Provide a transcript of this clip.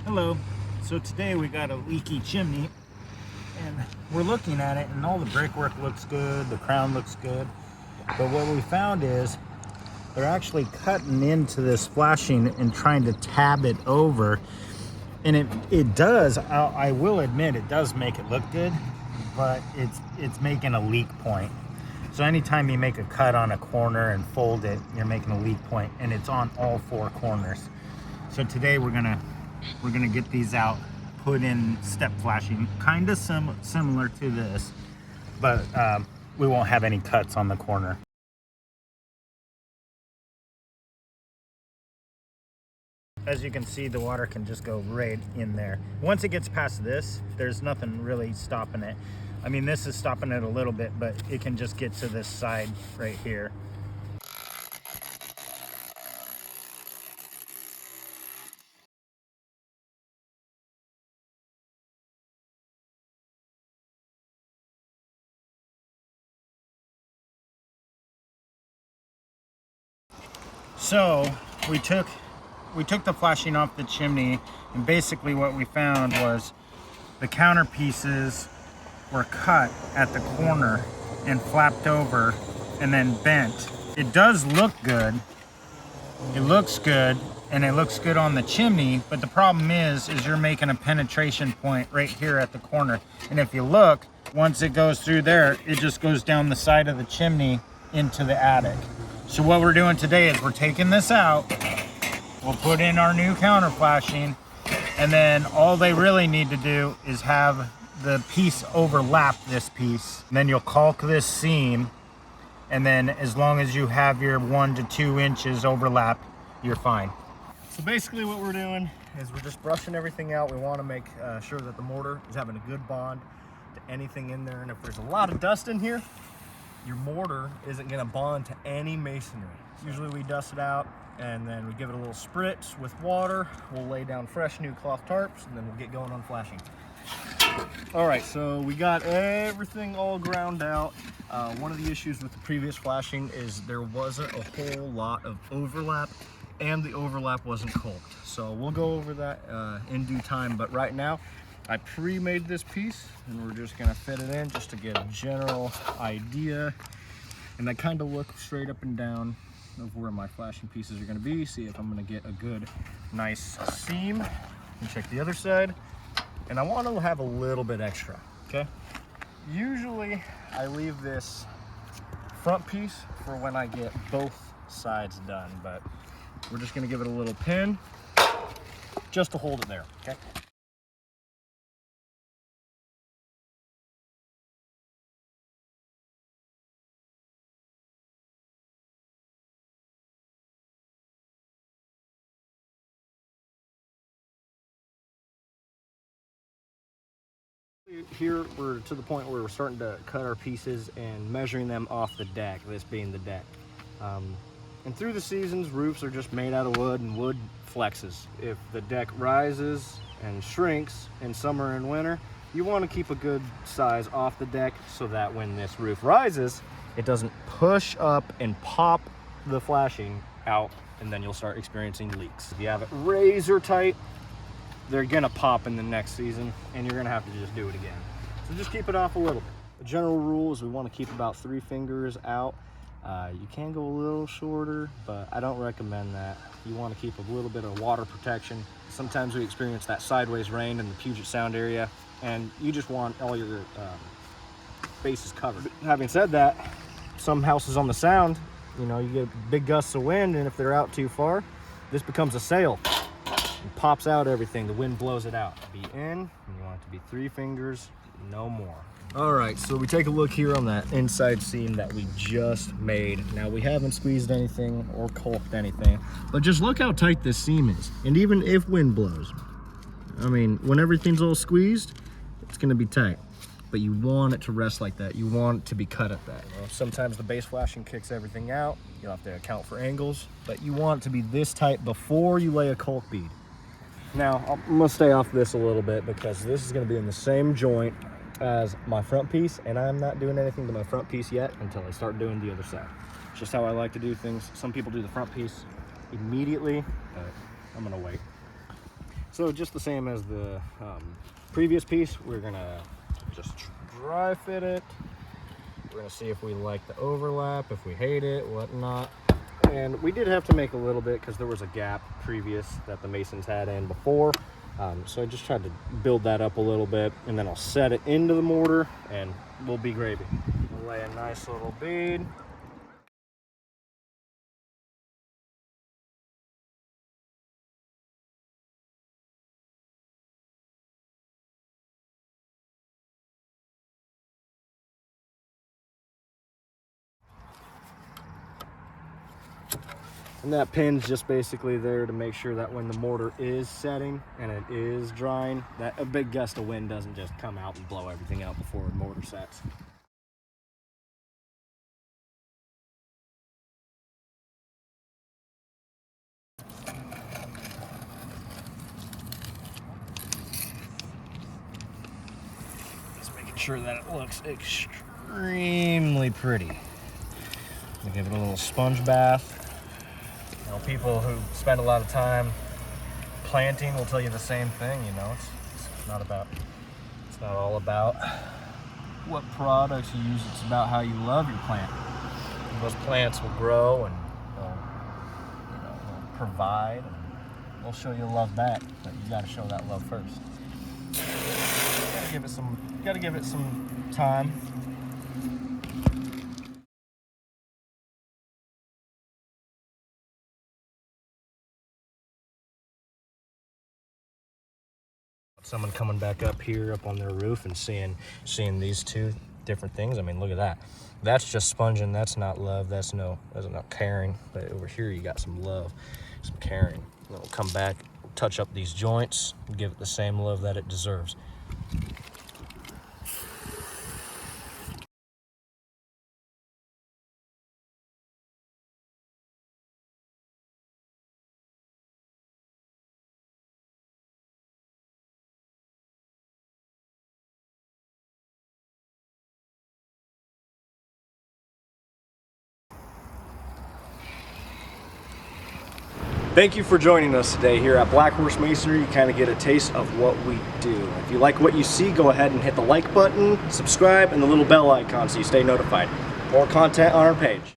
Hello. So today we got a leaky chimney and we're looking at it and all the brickwork looks good, the crown looks good. But what we found is they're actually cutting into this flashing and trying to tab it over. And it does, I will admit, it does make it look good, but it's making a leak point. So anytime you make a cut on a corner and fold it, you're making a leak point, and it's on all four corners. So today we're gonna get these out, put in step flashing, kind of similar to this, but we won't have any cuts on the corner. As you can see, the water can just go right in there. Once it gets past this, there's nothing really stopping it. I mean, this is stopping it a little bit, but it can just get to this side right here. So we took the flashing off the chimney, and basically what we found was the counter pieces were cut at the corner and flapped over and then bent. It does look good. It looks good, and it looks good on the chimney, but the problem is you're making a penetration point right here at the corner. And if you look, once it goes through there, it just goes down the side of the chimney into the attic. So what we're doing today is we're taking this out. We'll put in our new counter flashing, and then all they really need to do is have the piece overlap this piece. And then you'll caulk this seam, and then as long as you have your 1 to 2 inches overlap, you're fine. So basically what we're doing is we're just brushing everything out. We want to make sure that the mortar is having a good bond to anything in there. And if there's a lot of dust in here, your mortar isn't going to bond to any masonry. Usually we dust it out and then we give it a little spritz with water. We'll lay down fresh new cloth tarps, and then we'll get going on flashing. All right, so we got everything all ground out. One of the issues with the previous flashing is there wasn't a whole lot of overlap, and the overlap wasn't caulked. So we'll go over that in due time, but right now I pre-made this piece and we're just gonna fit it in just to get a general idea. And I kind of look straight up and down of where my flashing pieces are gonna be, see if I'm gonna get a good, nice seam. And check the other side. And I want to have a little bit extra, okay? Usually I leave this front piece for when I get both sides done, but we're just gonna give it a little pin just to hold it there, okay? Here we're to the point where we're starting to cut our pieces and measuring them off the deck, this being the deck. And through the seasons, roofs are just made out of wood, and wood flexes. If the deck rises and shrinks in summer and winter, you want to keep a good size off the deck so that when this roof rises, it doesn't push up and pop the flashing out, and then you'll start experiencing leaks. If you have it razor tight, they're gonna pop in the next season, and you're gonna have to just do it again. So just keep it off a little bit. The general rule is we want to keep about 3 fingers out. You can go a little shorter, but I don't recommend that. You want to keep a little bit of water protection. Sometimes we experience that sideways rain in the Puget Sound area, and you just want all your bases covered. But having said that, some houses on the Sound, you know, you get big gusts of wind, and if they're out too far, this becomes a sail. It pops out everything, the wind blows it out. Be in, and you want it to be 3 fingers, no more. All right, so we take a look here on that inside seam that we just made. Now we haven't squeezed anything or caulked anything, but just look how tight this seam is. And even if wind blows, I mean, when everything's all squeezed, it's gonna be tight. But you want it to rest like that. You want it to be cut at that. Well, sometimes the base flashing kicks everything out. You'll have to account for angles, but you want it to be this tight before you lay a caulk bead. Now, I'm gonna stay off this a little bit because this is gonna be in the same joint as my front piece, and I'm not doing anything to my front piece yet until I start doing the other side. It's just how I like to do things. Some people do the front piece immediately, but I'm gonna wait. So just the same as the previous piece, we're gonna just dry fit it. We're gonna see if we like the overlap, if we hate it, whatnot. And we did have to make a little bit because there was a gap previous that the masons had in before. So I just tried to build that up a little bit, and then I'll set it into the mortar and we'll be gravy. We'll lay a nice little bead. And that pin's just basically there to make sure that when the mortar is setting and it is drying, that a big gust of wind doesn't just come out and blow everything out before the mortar sets. Just making sure that it looks extremely pretty. We give it a little sponge bath. You know, people who spend a lot of time planting will tell you the same thing. You know, it's not all about what products you use. It's about how you love your plant. And those plants will grow and they'll provide, and they'll show you love back. But you got to show that love first. Got to give it some time. Someone coming back up here up on their roof and seeing these two different things. I mean, look at that. That's just sponging. That's not love. That's not caring. But over here you got some love, some caring. And it'll come back, touch up these joints, and give it the same love that it deserves. Thank you for joining us today here at Black Horse Masonry. You kind of get a taste of what we do. If you like what you see, go ahead and hit the like button, subscribe, and the little bell icon so you stay notified. More content on our page.